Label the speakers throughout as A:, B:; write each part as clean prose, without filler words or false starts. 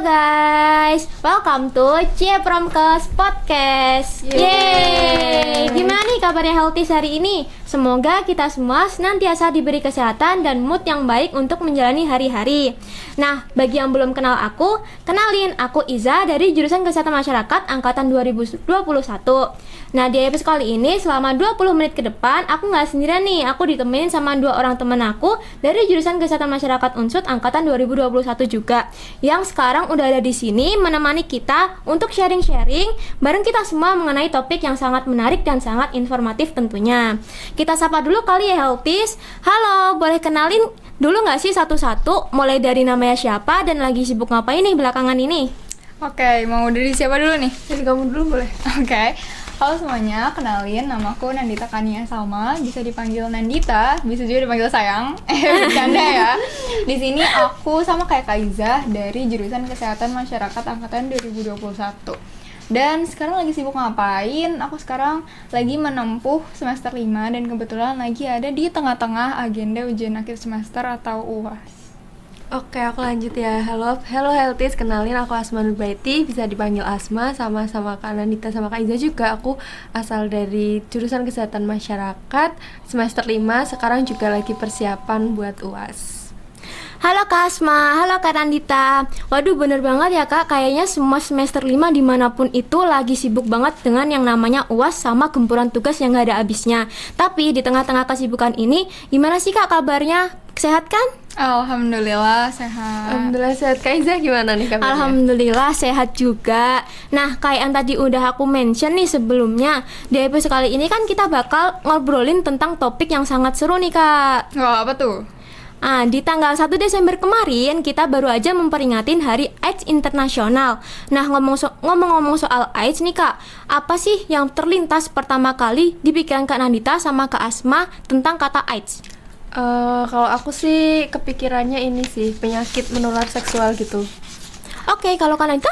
A: guys, welcome to Cie Promkes Podcast. Yeay! Gimana nih kabarnya Healthies hari ini? Semoga kita semua senantiasa diberi kesehatan dan mood yang baik untuk menjalani hari-hari. Nah, bagi yang belum kenal aku, kenalin, aku Iza dari jurusan Kesehatan Masyarakat Angkatan 2021. Nah, di episode kali ini selama 20 menit ke depan, aku nggak sendirian nih, aku ditemenin sama dua orang teman aku dari jurusan Kesehatan Masyarakat Unsud Angkatan 2021 juga, yang sekarang udah ada di sini menemani kita untuk sharing-sharing bareng kita semua mengenai topik yang sangat menarik dan sangat informatif tentunya. Kita sapa dulu kali ya Healthies. Halo, boleh kenalin dulu nggak sih satu-satu, mulai dari namanya siapa dan lagi sibuk ngapain nih belakangan ini?
B: Oke, mau dari siapa dulu nih?
C: Dari kamu dulu boleh.
B: Oke. Halo semuanya, kenalin, namaku Nandita Kania Salma, bisa dipanggil Nandita, bisa juga dipanggil sayang. Bercanda ya. Di sini aku sama kayak Kak Iza dari jurusan Kesehatan Masyarakat Angkatan 2021. Dan sekarang lagi sibuk ngapain? Aku sekarang lagi menempuh semester 5 dan kebetulan lagi ada di tengah-tengah agenda ujian akhir semester atau UAS.
C: Oke, aku lanjut ya. Halo Healthies, kenalin aku Asma Nurbaiti, bisa dipanggil Asma, sama Kak Nandita sama Kak Iza juga. Aku asal dari jurusan Kesehatan Masyarakat semester 5, sekarang juga lagi persiapan buat UAS.
A: Halo Kak Asma, halo Kak Nandita. Waduh, bener banget ya Kak, kayaknya semua semester 5 dimanapun itu lagi sibuk banget dengan yang namanya UAS sama gempuran tugas yang gak ada habisnya. Tapi di tengah-tengah kesibukan ini, gimana sih Kak kabarnya? Sehat kan?
B: Alhamdulillah sehat.
C: Alhamdulillah sehat. Kak Iza gimana nih kabarnya?
A: Alhamdulillah sehat juga. Nah, kayak yang tadi udah aku mention nih sebelumnya, di episode kali ini kan kita bakal ngobrolin tentang topik yang sangat seru nih Kak.
B: Wah, apa tuh?
A: Di tanggal 1 Desember kemarin kita baru aja memperingatin Hari AIDS Internasional. Nah, ngomong-ngomong soal AIDS nih Kak, apa sih yang terlintas pertama kali di pikiran Kak Nandita sama Kak Asma tentang kata AIDS?
C: Kalau aku sih kepikirannya ini sih, penyakit menular seksual gitu.
A: Oke, kalau Kak Nandita?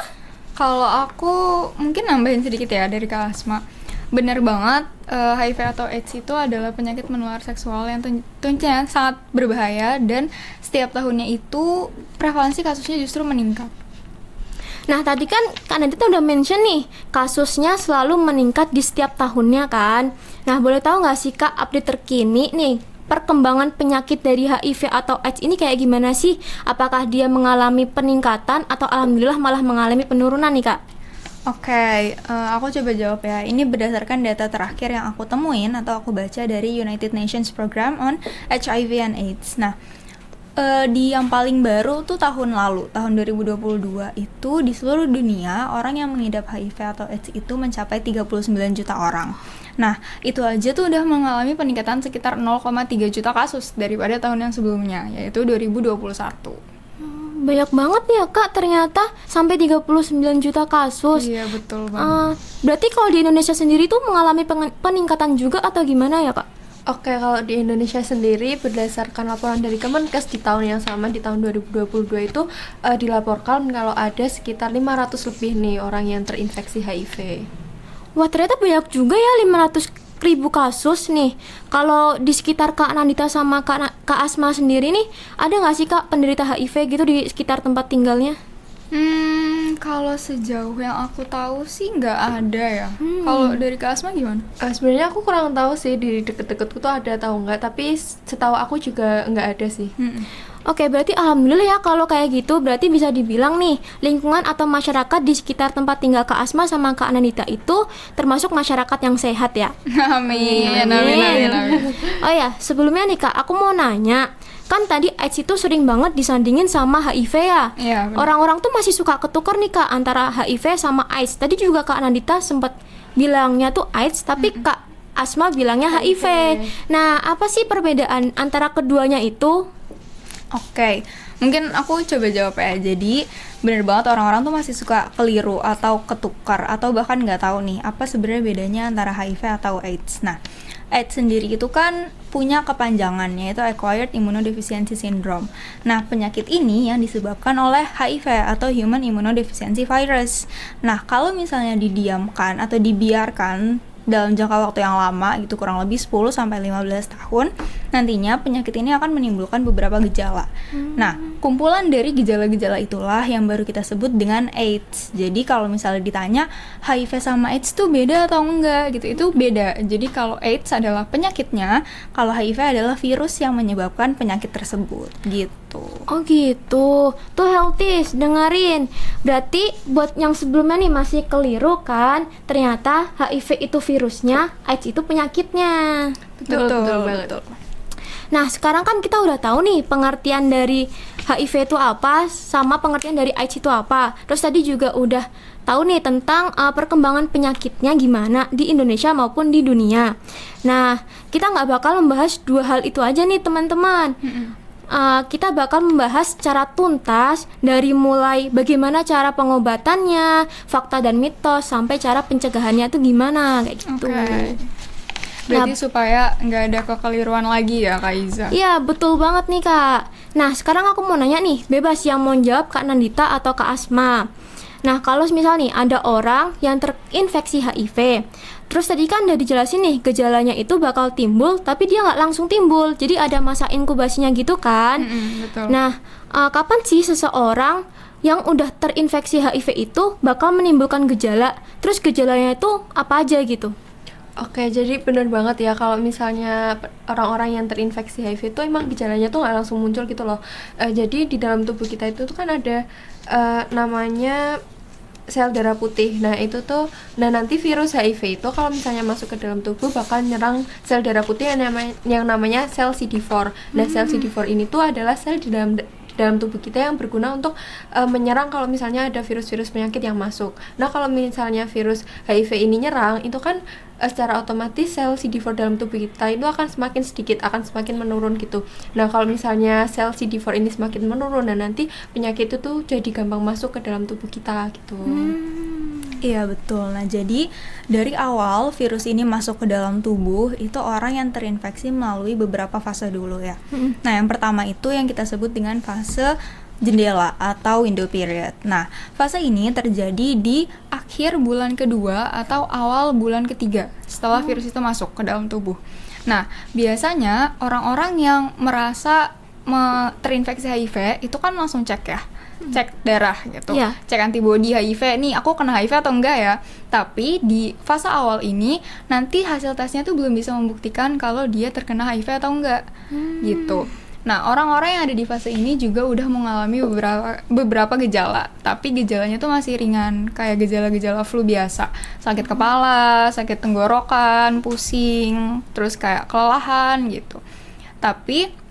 B: Kalau aku mungkin nambahin sedikit ya dari Kak Asma. Benar banget, HIV atau AIDS itu adalah penyakit menular seksual yang tentunya sangat berbahaya dan setiap tahunnya itu prevalensi kasusnya justru meningkat.
A: Nah, tadi kan Kak Nandita udah mention nih, kasusnya selalu meningkat di setiap tahunnya kan. Nah, boleh tahu nggak sih Kak update terkini nih, perkembangan penyakit dari HIV atau AIDS ini kayak gimana sih? Apakah dia mengalami peningkatan atau alhamdulillah malah mengalami penurunan nih Kak?
B: Oke, aku coba jawab ya. Ini berdasarkan data terakhir yang aku temuin atau aku baca dari United Nations Program on HIV and AIDS. Nah, di yang paling baru tuh tahun lalu, tahun 2022 itu di seluruh dunia orang yang mengidap HIV atau AIDS itu mencapai 39 juta orang. Nah, itu aja tuh udah mengalami peningkatan sekitar 0,3 juta kasus daripada tahun yang sebelumnya, yaitu 2021.
A: Banyak banget ya Kak, ternyata sampai 39 juta kasus.
B: Iya, betul banget.
A: Berarti kalau di Indonesia sendiri tuh mengalami peningkatan juga atau gimana ya Kak?
C: Oke, kalau di Indonesia sendiri berdasarkan laporan dari Kemenkes di tahun yang sama, di tahun 2022 itu dilaporkan kalau ada sekitar 500 lebih nih orang yang terinfeksi HIV.
A: Wah, ternyata banyak juga ya, 500.000 kasus nih. Kalau di sekitar Kak Nandita sama Kak Asma sendiri nih, ada nggak sih Kak penderita HIV gitu di sekitar tempat tinggalnya?
B: Kalau sejauh yang aku tahu sih nggak ada ya. Kalau dari Kak Asma gimana?
C: Sebenarnya aku kurang tahu sih di deket-deketku tuh ada atau enggak, tapi setahu aku juga nggak ada sih.
A: Oke, berarti alhamdulillah ya kalau kayak gitu. Berarti bisa dibilang nih, lingkungan atau masyarakat di sekitar tempat tinggal Kak Asma sama Kak Nandita itu termasuk masyarakat yang sehat ya.
B: Amin.
A: Oh ya, sebelumnya nih Kak, aku mau nanya, kan tadi AIDS itu sering banget disandingin sama HIV ya.
B: Iya, bener.
A: Orang-orang tuh masih suka ketukar nih Kak antara HIV sama AIDS. Tadi juga Kak Nandita sempat bilangnya tuh AIDS, tapi Kak Asma bilangnya HIV. Nah, apa sih perbedaan antara keduanya itu?
B: Oke, mungkin aku coba jawab ya. Jadi bener banget orang-orang tuh masih suka keliru atau ketukar atau bahkan nggak tahu nih apa sebenarnya bedanya antara HIV atau AIDS. Nah, AIDS sendiri itu kan punya kepanjangannya, yaitu Acquired Immunodeficiency Syndrome. Nah, penyakit ini yang disebabkan oleh HIV atau Human Immunodeficiency Virus. Nah, kalau misalnya didiamkan atau dibiarkan dalam jangka waktu yang lama gitu, kurang lebih 10 sampai 15 tahun, nantinya penyakit ini akan menimbulkan beberapa gejala. Nah, kumpulan dari gejala-gejala itulah yang baru kita sebut dengan AIDS. Jadi kalau misalnya ditanya HIV sama AIDS tuh beda atau enggak gitu, itu beda. Jadi kalau AIDS adalah penyakitnya, kalau HIV adalah virus yang menyebabkan penyakit tersebut gitu.
A: Oh gitu. Tuh Healthies, dengerin. Berarti buat yang sebelumnya nih masih keliru kan? Ternyata HIV itu virusnya, AIDS itu penyakitnya.
C: Betul banget.
A: Nah, sekarang kan kita udah tahu nih pengertian dari HIV itu apa sama pengertian dari AIDS itu apa. Terus tadi juga udah tahu nih tentang perkembangan penyakitnya gimana di Indonesia maupun di dunia. Nah, kita nggak bakal membahas dua hal itu aja nih teman-teman. Kita bakal membahas secara tuntas dari mulai bagaimana cara pengobatannya, fakta dan mitos, sampai cara pencegahannya itu gimana kayak gitu.
B: Berarti supaya nggak ada kekeliruan lagi ya Kak Iza?
A: Iya, betul banget nih Kak. Nah, sekarang aku mau nanya nih, bebas yang mau jawab Kak Nandita atau Kak Asma. Nah, kalau misal nih ada orang yang terinfeksi HIV, terus tadi kan udah dijelasin nih gejalanya itu bakal timbul, tapi dia nggak langsung timbul, jadi ada masa inkubasinya gitu kan.
B: Betul.
A: Nah, kapan sih seseorang yang udah terinfeksi HIV itu bakal menimbulkan gejala? Terus gejalanya itu apa aja gitu?
C: Oke, jadi benar banget ya kalau misalnya orang-orang yang terinfeksi HIV itu emang gejalanya tuh nggak langsung muncul gitu loh. Jadi di dalam tubuh kita itu tuh kan ada namanya sel darah putih. Nah nanti virus HIV itu kalau misalnya masuk ke dalam tubuh bakal nyerang sel darah putih yang namanya sel CD4. Nah sel CD4 ini tuh adalah sel di dalam tubuh kita yang berguna untuk menyerang kalau misalnya ada virus-virus penyakit yang masuk. Nah kalau misalnya virus HIV ini nyerang, itu kan secara otomatis sel CD4 dalam tubuh kita itu akan semakin sedikit, akan semakin menurun gitu. Nah kalau misalnya sel CD4 ini semakin menurun, nah nanti penyakit itu tuh jadi gampang masuk ke dalam tubuh kita gitu.
B: Iya betul. Nah jadi dari awal virus ini masuk ke dalam tubuh itu orang yang terinfeksi melalui beberapa fase dulu ya. Nah yang pertama itu yang kita sebut dengan fase jendela atau window period. Nah, fase ini terjadi di akhir bulan kedua atau awal bulan ketiga setelah virus itu masuk ke dalam tubuh. Nah, biasanya orang-orang yang merasa terinfeksi HIV itu kan langsung cek ya, cek darah gitu, cek antibodi HIV, nih aku kena HIV atau enggak ya. Tapi di fase awal ini nanti hasil tesnya tuh belum bisa membuktikan kalau dia terkena HIV atau enggak gitu. Nah, orang-orang yang ada di fase ini juga udah mengalami beberapa gejala, tapi gejalanya tuh masih ringan, kayak gejala-gejala flu biasa, sakit kepala, sakit tenggorokan, pusing, terus kayak kelelahan gitu. Tapi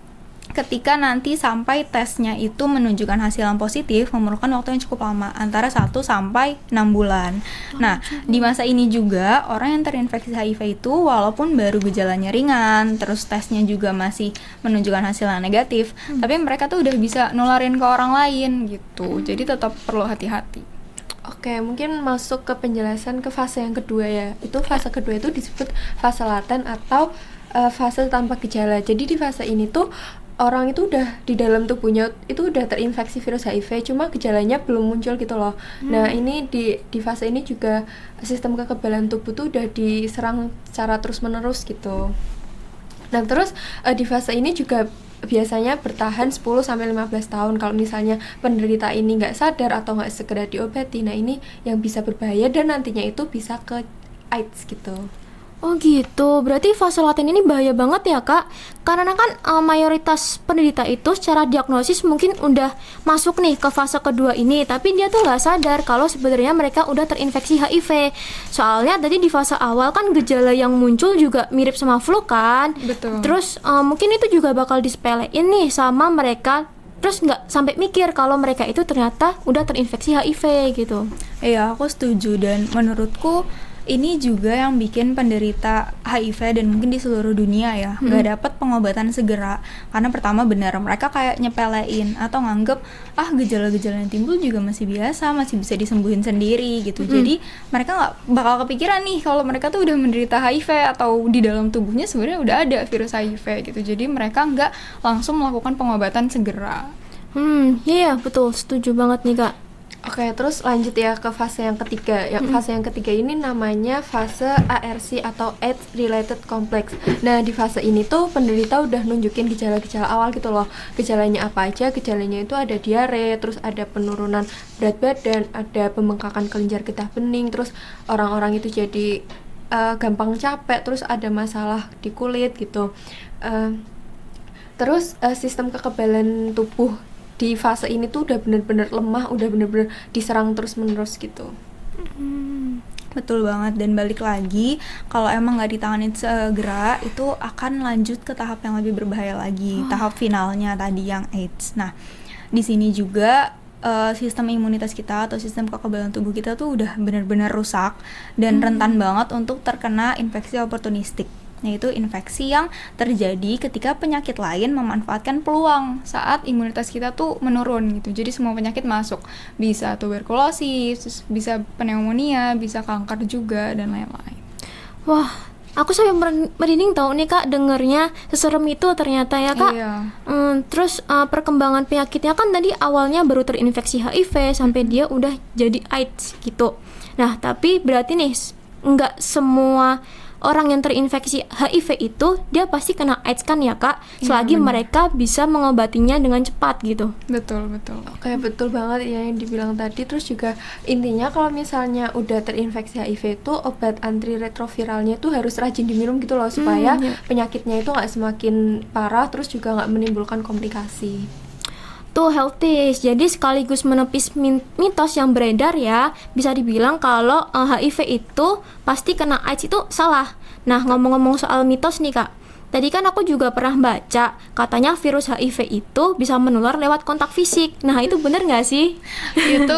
B: ketika nanti sampai tesnya itu menunjukkan hasil yang positif, memerlukan waktu yang cukup lama, antara 1 sampai 6 bulan. Nah, di masa ini juga orang yang terinfeksi HIV itu walaupun baru gejalanya ringan, terus tesnya juga masih menunjukkan hasil yang negatif, tapi mereka tuh udah bisa nularin ke orang lain gitu. Jadi tetap perlu hati-hati.
C: Oke, mungkin masuk ke penjelasan ke fase yang kedua ya. Itu fase kedua itu disebut fase laten atau fase tanpa gejala. Jadi di fase ini tuh orang itu udah di dalam tubuhnya itu udah terinfeksi virus HIV, cuma gejalanya belum muncul gitu loh. Nah ini di fase ini juga sistem kekebalan tubuh tuh udah diserang secara terus-menerus gitu. Nah terus di fase ini juga biasanya bertahan 10-15 tahun kalau misalnya penderita ini nggak sadar atau nggak segera diobati. Nah ini yang bisa berbahaya dan nantinya itu bisa ke AIDS gitu.
A: Oh gitu, berarti fase laten ini bahaya banget ya Kak. Karena kan mayoritas penderita itu secara diagnosis mungkin udah masuk nih ke fase kedua ini, tapi dia tuh nggak sadar kalau sebenarnya mereka udah terinfeksi HIV. Soalnya tadi di fase awal kan gejala yang muncul juga mirip sama flu kan.
B: Betul.
A: Terus mungkin itu juga bakal disepelein nih sama mereka, terus nggak sampai mikir kalau mereka itu ternyata udah terinfeksi HIV gitu.
B: Iya, aku setuju, dan menurutku ini juga yang bikin penderita HIV dan mungkin di seluruh dunia ya nggak dapat pengobatan segera, karena pertama benar mereka kayak nyepelein atau nganggep gejala-gejala yang timbul juga masih biasa, masih bisa disembuhin sendiri gitu. Jadi mereka nggak bakal kepikiran nih kalau mereka tuh udah menderita HIV atau di dalam tubuhnya sebenarnya udah ada virus HIV gitu. Jadi mereka nggak langsung melakukan pengobatan segera.
A: Iya betul, setuju banget nih Kak.
C: Oke, terus lanjut ya ke fase yang ketiga. Fase yang ketiga ini namanya fase ARC atau AIDS Related Complex. Nah, di fase ini tuh penderita udah nunjukin gejala-gejala awal gitu loh. Gejalanya apa aja? Gejalanya itu ada diare, terus ada penurunan berat badan, ada pembengkakan kelenjar getah bening, terus orang-orang itu jadi gampang capek, terus ada masalah di kulit gitu. Terus sistem kekebalan tubuh di fase ini tuh udah bener-bener lemah, udah bener-bener diserang terus-menerus gitu.
B: Betul banget, dan balik lagi kalau emang nggak ditangani segera itu akan lanjut ke tahap yang lebih berbahaya lagi, tahap finalnya tadi yang AIDS. Nah, di sini juga sistem imunitas kita atau sistem kekebalan tubuh kita tuh udah benar-benar rusak dan rentan banget untuk terkena infeksi oportunistik, yaitu infeksi yang terjadi ketika penyakit lain memanfaatkan peluang saat imunitas kita tuh menurun gitu. Jadi semua penyakit masuk, bisa tuberkulosis, bisa pneumonia, bisa kanker juga, dan lain-lain.
A: Wah, aku sampai merinding tau nih Kak dengernya, seserem itu ternyata ya Kak.
B: Iya.
A: Terus perkembangan penyakitnya kan tadi awalnya baru terinfeksi HIV sampai dia udah jadi AIDS gitu. Nah, tapi berarti nih nggak semua orang yang terinfeksi HIV itu dia pasti kena AIDS kan ya Kak, selagi mereka bisa mengobatinya dengan cepat gitu.
B: Betul.
C: Kayak betul banget ya yang dibilang tadi. Terus juga intinya kalau misalnya udah terinfeksi HIV itu obat antiretroviralnya tuh harus rajin diminum gitu loh, supaya penyakitnya itu nggak semakin parah, terus juga nggak menimbulkan komplikasi.
A: Tuh Healthies, jadi sekaligus menepis mitos yang beredar ya, bisa dibilang kalau HIV itu pasti kena AIDS itu salah. Nah, ngomong-ngomong soal mitos nih Kak, tadi kan aku juga pernah baca katanya virus HIV itu bisa menular lewat kontak fisik. Nah, itu bener nggak sih?
B: Itu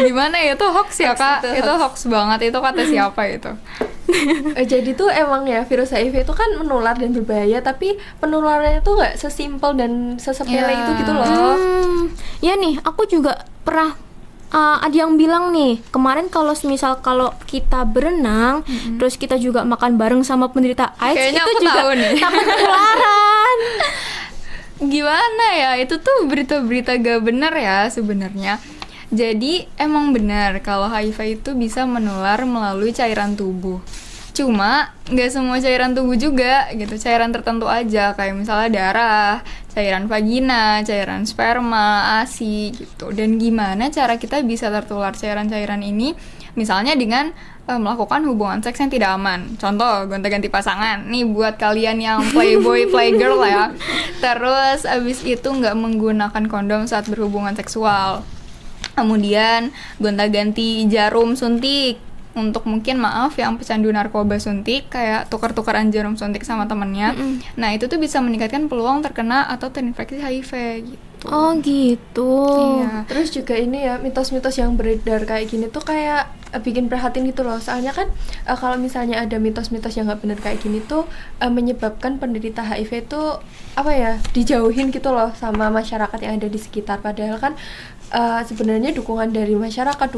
B: gimana ya, itu hoax ya Kak? Itu hoax banget, itu kata siapa itu?
C: Jadi tuh emang ya virus HIV itu kan menular dan berbahaya, tapi penularannya tuh nggak sesimpel dan sesepele itu gitu loh.
A: Ya nih, aku juga pernah ada yang bilang nih kemarin kalau misal kalau kita berenang, terus kita juga makan bareng sama penderita AIDS,
B: Kayaknya
A: itu
B: aku
A: juga
B: tahu nih.
A: takut ketularan.
B: Gimana ya, itu tuh berita-berita gak bener ya sebenarnya. Jadi emang benar kalau HIV itu bisa menular melalui cairan tubuh. Cuma nggak semua cairan tubuh juga gitu, cairan tertentu aja kayak misalnya darah, cairan vagina, cairan sperma, ASI gitu. Dan gimana cara kita bisa tertular cairan-cairan ini? Misalnya dengan melakukan hubungan seks yang tidak aman. Contoh, gonta-ganti pasangan. Nih buat kalian yang playboy, playgirl ya. Terus abis itu nggak menggunakan kondom saat berhubungan seksual. Kemudian gonta-ganti jarum suntik untuk mungkin yang pecandu narkoba suntik, kayak tukar-tukaran jarum suntik sama temennya. Nah itu tuh bisa meningkatkan peluang terkena atau terinfeksi HIV gitu.
A: Oh gitu.
B: Iya.
C: Terus juga ini ya, mitos-mitos yang beredar kayak gini tuh kayak bikin prihatin gitu loh. Soalnya kan kalau misalnya ada mitos-mitos yang nggak benar kayak gini tuh menyebabkan penderita HIV tuh dijauhin gitu loh sama masyarakat yang ada di sekitar. Padahal kan sebenarnya dukungan dari masyarakat,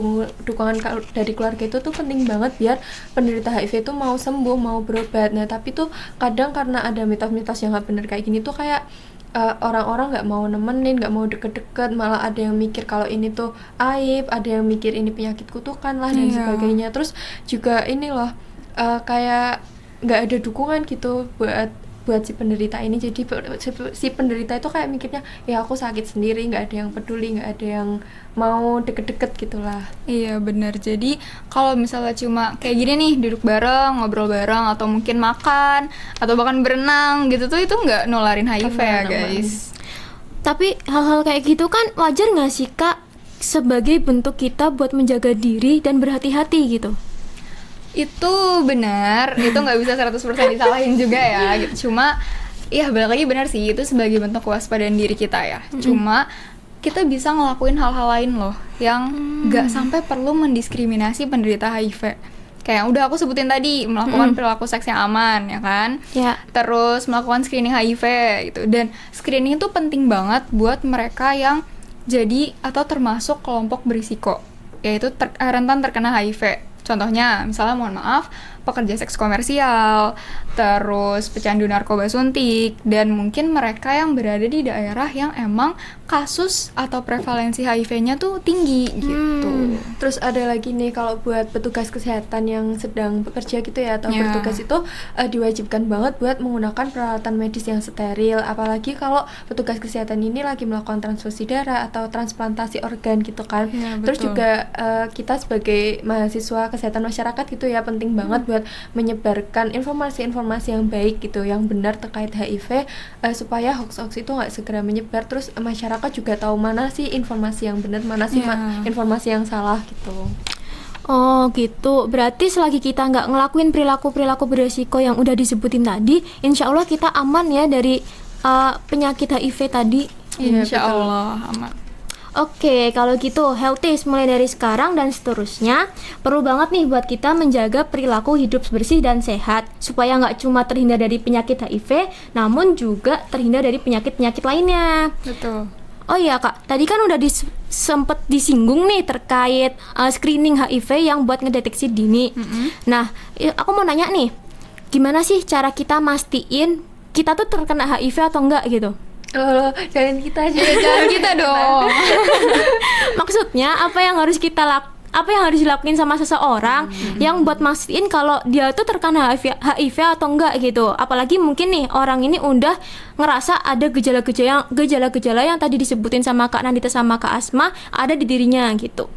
C: dukungan dari keluarga itu tuh penting banget biar penderita HIV itu mau sembuh, mau berobat. Nah tapi tuh kadang karena ada mitos-mitos yang nggak benar kayak gini tuh kayak orang-orang nggak mau nemenin, nggak mau deket-deket, malah ada yang mikir kalau ini tuh aib, ada yang mikir ini penyakit kutukan lah dan sebagainya. Terus juga ini loh kayak nggak ada dukungan gitu buat si penderita ini. Jadi si penderita itu kayak mikirnya ya aku sakit sendiri, nggak ada yang peduli, nggak ada yang mau deket-deket gitulah.
B: Iya benar. Jadi kalau misalnya cuma kayak gini nih, duduk bareng, ngobrol bareng, atau mungkin makan atau bahkan berenang gitu tuh, itu nggak nularin HIV ya guys.
A: Tapi hal-hal kayak gitu kan wajar nggak sih Kak, sebagai bentuk kita buat menjaga diri dan berhati-hati gitu?
B: Itu benar, itu nggak bisa 100% disalahin juga ya gitu. Cuma ya balik lagi benar sih, itu sebagai bentuk kewaspadaan diri kita ya. Cuma kita bisa ngelakuin hal-hal lain loh yang nggak sampai perlu mendiskriminasi penderita HIV. Kayak udah aku sebutin tadi, melakukan perilaku seks yang aman ya kan, terus melakukan screening HIV gitu. Dan screening itu penting banget buat mereka yang jadi atau termasuk kelompok berisiko, yaitu rentan terkena HIV. Contohnya, misalnya mohon maaf, pekerja seks komersial, terus pecandu narkoba suntik, dan mungkin mereka yang berada di daerah yang emang kasus atau prevalensi HIV-nya tuh tinggi gitu.
C: Terus ada lagi nih, kalau buat petugas kesehatan yang sedang bekerja gitu ya, atau
B: Ya.
C: bertugas itu diwajibkan banget buat menggunakan peralatan medis yang steril. Apalagi kalau petugas kesehatan ini lagi melakukan transfusi darah atau transplantasi organ gitu kan.
B: Ya,
C: Terus
B: betul.
C: juga kita sebagai mahasiswa kesehatan masyarakat gitu ya, penting banget buat menyebarkan informasi-informasi yang baik gitu, yang benar terkait HIV, supaya hoax-hoax itu nggak segera menyebar. Terus masyarakat juga tahu mana sih informasi yang benar, mana sih
B: Ya.
C: informasi yang salah gitu.
A: Oh gitu, berarti selagi kita nggak ngelakuin perilaku-perilaku beresiko yang udah disebutin tadi, insya Allah kita aman ya dari penyakit HIV tadi.
C: Iya,
B: Insya
C: betul.
B: Allah aman.
A: Oke, kalau gitu Healthies mulai dari sekarang dan seterusnya perlu banget nih buat kita menjaga perilaku hidup bersih dan sehat supaya nggak cuma terhindar dari penyakit HIV, namun juga terhindar dari penyakit-penyakit lainnya.
B: Betul.
A: Oh iya Kak, tadi kan udah sempet disinggung nih terkait screening HIV yang buat ngedeteksi dini. Nah, aku mau nanya nih, gimana sih cara kita mastiin kita tuh terkena HIV atau enggak gitu?
C: Loh, jangan kita aja.
B: Jangan kita dong.
A: Maksudnya apa yang harus dilakuin sama seseorang yang buat mastiin kalau dia tuh terkena HIV atau enggak gitu. Apalagi mungkin nih orang ini udah ngerasa ada gejala-gejala yang tadi disebutin sama Kak Nandita sama Kak Asma ada di dirinya gitu.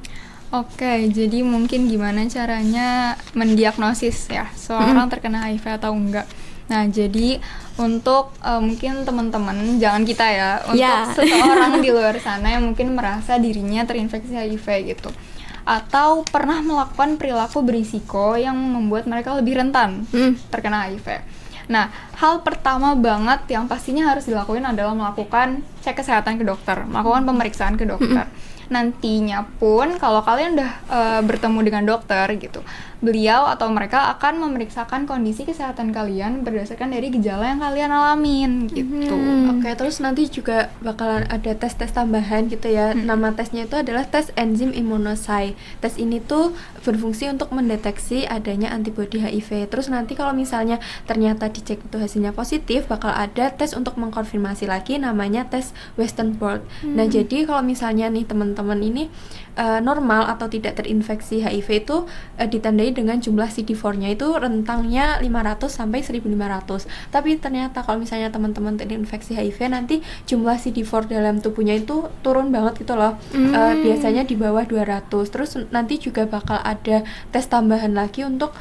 B: Oke, jadi mungkin gimana caranya mendiagnosis ya seorang terkena HIV atau enggak. Nah, jadi untuk mungkin teman-teman, jangan kita ya, untuk
A: Ya.
B: seseorang di luar sana yang mungkin merasa dirinya terinfeksi HIV gitu, atau pernah melakukan perilaku berisiko yang membuat mereka lebih rentan terkena HIV. Nah, hal pertama banget yang pastinya harus dilakuin adalah melakukan cek kesehatan ke dokter, melakukan pemeriksaan ke dokter. Nantinya pun kalau kalian udah bertemu dengan dokter gitu, beliau atau mereka akan memeriksakan kondisi kesehatan kalian berdasarkan dari gejala yang kalian alamin gitu.
C: Oke, terus nanti juga bakalan ada tes-tes tambahan gitu ya. Nama tesnya itu adalah tes enzim imunosai. Tes ini tuh berfungsi untuk mendeteksi adanya antibodi HIV. Terus nanti kalau misalnya ternyata dicek itu hasilnya positif, bakal ada tes untuk mengkonfirmasi lagi, namanya tes Western blot. Nah, jadi kalau misalnya nih teman-teman ini normal atau tidak terinfeksi HIV itu ditandai dengan jumlah CD4-nya itu rentangnya 500 sampai 1500. Tapi ternyata kalau misalnya teman-teman terinfeksi HIV, nanti jumlah CD4 dalam tubuhnya itu turun banget gitu loh. Biasanya di bawah 200. Terus nanti juga bakal ada tes tambahan lagi untuk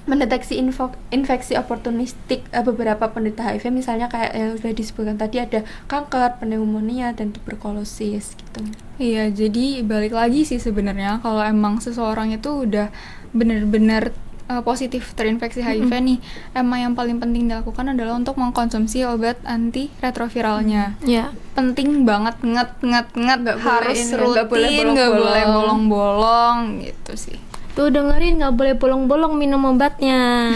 C: mendeteksi infeksi oportunistik beberapa penderita HIV, misalnya kayak yang sudah disebutkan tadi, ada kanker, pneumonia, dan tuberkulosis gitu.
B: Iya, jadi balik lagi sih sebenarnya kalau emang seseorang itu udah benar-benar positif terinfeksi HIV nih, emang yang paling penting dilakukan adalah untuk mengkonsumsi obat antiretroviralnya.
A: Ya.
B: Penting banget, harus rutin, nggak boleh bolong-bolong gitu sih.
A: Tuh dengerin, nggak boleh bolong-bolong minum obatnya.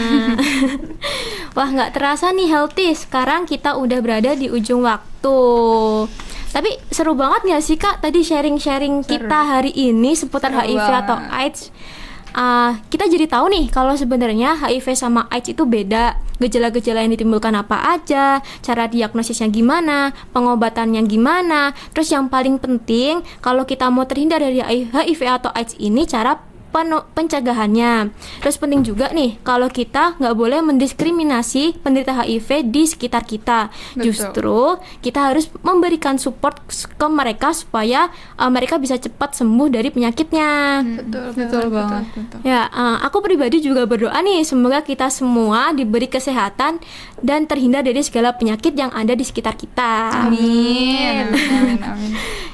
A: Wah, nggak terasa nih Healthy, sekarang kita udah berada di ujung waktu. Tapi seru banget nggak sih Kak tadi sharing-sharing kita hari ini seputar
B: Seru
A: HIV atau
B: banget.
A: AIDS. Kita jadi tahu nih kalau sebenarnya HIV sama AIDS itu beda. Gejala-gejala yang ditimbulkan apa aja, cara diagnosisnya gimana, pengobatannya gimana. Terus yang paling penting kalau kita mau terhindar dari HIV atau AIDS ini, cara pencegahannya. Terus penting juga nih kalau kita nggak boleh mendiskriminasi penderita HIV di sekitar kita.
B: Betul.
A: Justru kita harus memberikan support ke mereka supaya mereka bisa cepat sembuh dari penyakitnya.
B: Betul banget.
A: Ya, aku pribadi juga berdoa nih semoga kita semua diberi kesehatan dan terhindar dari segala penyakit yang ada di sekitar kita.
B: Amin.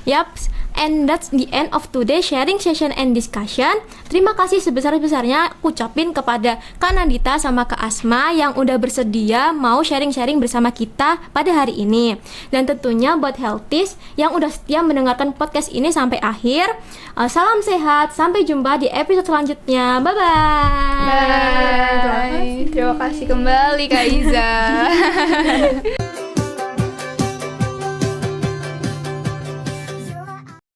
A: Yaps, and that's the end of today's sharing session and discussion. Terima kasih sebesar-besarnya aku ucapin kepada Kak Nandita sama Kak Asma yang udah bersedia mau sharing-sharing bersama kita pada hari ini. Dan tentunya buat Healthies yang udah setia mendengarkan podcast ini sampai akhir, salam sehat, sampai jumpa di episode selanjutnya. Bye-bye.
B: Bye. Terima kasih kembali Kak Iza.